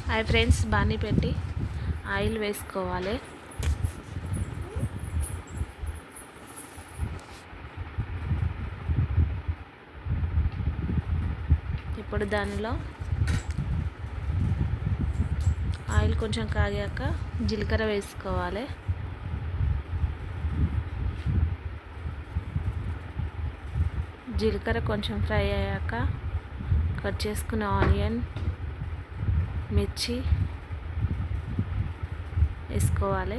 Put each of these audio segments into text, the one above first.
Hi friends, బాణీ పెట్టి oil వేసుకోవాలి. ఇప్పుడు దానిలో ఆయిల్ కొంచెం కాగాక జీలకర్ర వేసుకోవాలి. జీలకర్ర కొంచెం ఫ్రై అయ్యాక కట్ చేసుకున్న ఆనియన్, మిర్చి వేసుకోవాలి.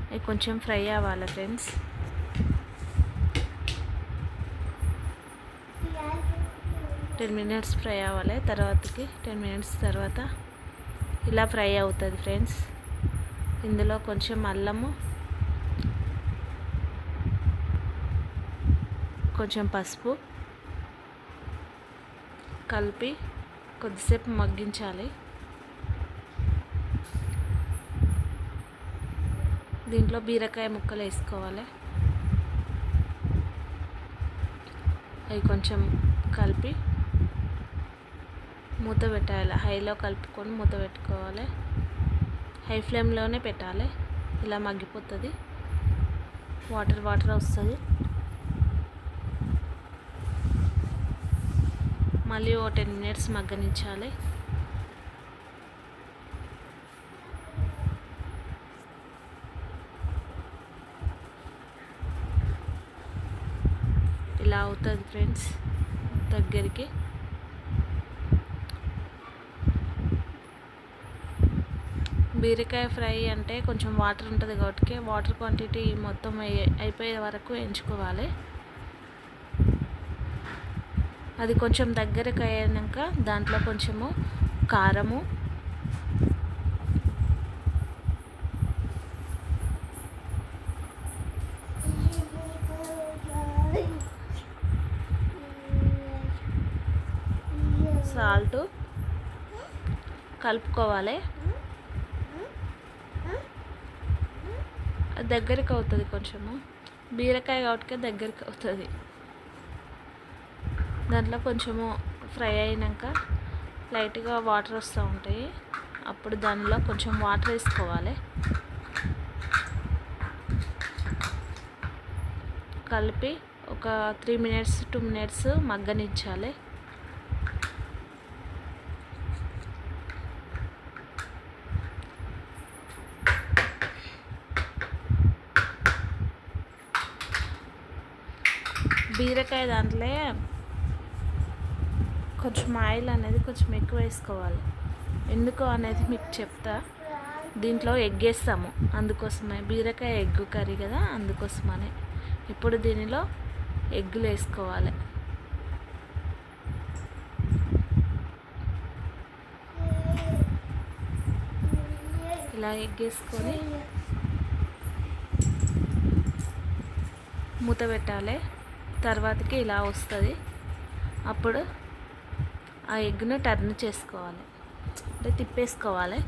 అవి కొంచెం ఫ్రై అవ్వాలి ఫ్రెండ్స్. టెన్ మినిట్స్ ఫ్రై అవ్వాలి. 10 మినిట్స్ తర్వాత ఇలా ఫ్రై అవుతుంది ఫ్రెండ్స్. ఇందులో కొంచెం అల్లము, కొంచెం పసుపు కలిపి కొద్దిసేపు మగ్గించాలి. దీంట్లో బీరకాయ ముక్కలు వేసుకోవాలి. అవి కొంచెం కలిపి మూత పెట్టాలి. హైలో కలుపుకొని మూత పెట్టుకోవాలి. హై ఫ్లేమ్లోనే పెట్టాలి. ఇలా మగ్గిపోతుంది. వాటర్ వస్తుంది. మళ్ళీ 10 మినిట్స్ మగ్గనించాలి. ఇలా అవుతుంది ఫ్రెండ్స్ దగ్గరికి. బీరకాయ ఫ్రై అంటే కొంచెం వాటర్ ఉంటుంది కాబట్టి వాటర్ క్వాంటిటీ మొత్తం అయిపోయే వరకు ఎంచుకోవాలి. అది కొంచెం దగ్గరకు అయ్యాక దాంట్లో కొంచెము కారము, సాల్ట్ కలుపుకోవాలి. అది దగ్గరికి అవుతుంది. కొంచెము బీరకాయ కాబట్టి దగ్గరికి అవుతుంది. దాంట్లో కొంచెము ఫ్రై అయినాక లైట్గా వాటర్ వస్తూ ఉంటాయి. అప్పుడు దానిలో కొంచెం వాటర్ వేసుకోవాలి. కలిపి ఒక 2 మినిట్స్ మగ్గనించాలి. బీరకాయ దాంట్లో కొంచెం ఆయిల్ అనేది కొంచెం ఎక్కువ వేసుకోవాలి. ఎందుకు అనేది మీకు చెప్తా. దీంట్లో ఎగ్ వేస్తాము, అందుకోసమే. బీరకాయ ఎగ్ కర్రీ కదా, అందుకోసమనే. ఇప్పుడు దీనిలో ఎగ్గులు వేసుకోవాలి. ఇలా ఎగ్ వేసుకొని మూత పెట్టాలి. తర్వాతకి ఇలా వస్తుంది. అప్పుడు ఆ ఎగ్ను టర్న్ చేసుకోవాలి, అంటే తిప్పేసుకోవాలి.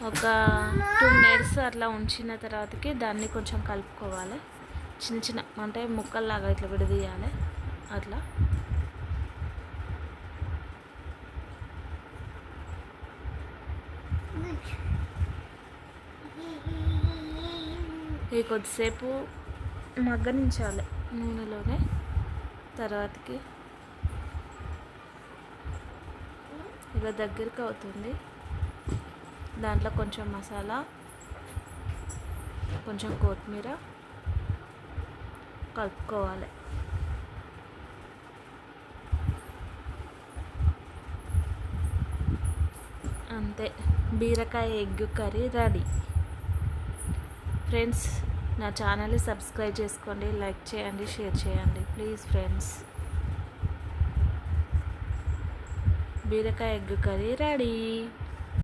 ఒక 2 మినిట్స్ అట్లా ఉంచిన తర్వాతకి దాన్ని కొంచెం కలుపుకోవాలి. చిన్న అంటే ముక్కల్లాగా ఇట్లా విడదీయాలి. అట్లా ఇది కొద్దిసేపు మగ్గనించాలి నూనెలోనే. తర్వాతకి ఇలా దగ్గరికి అవుతుంది. దాంట్లో కొంచెం మసాలా, కొంచెం కొత్తిమీర కలుపుకోవాలి. అంతే, బీరకాయ ఎగ్ కర్రీ రెడీ ఫ్రెండ్స్. నా ఛానల్ని సబ్స్క్రైబ్ చేసుకోండి, లైక్ చేయండి, షేర్ చేయండి ప్లీజ్ ఫ్రెండ్స్. బీరకాయ ఎగ్ కర్రీ రెడీ.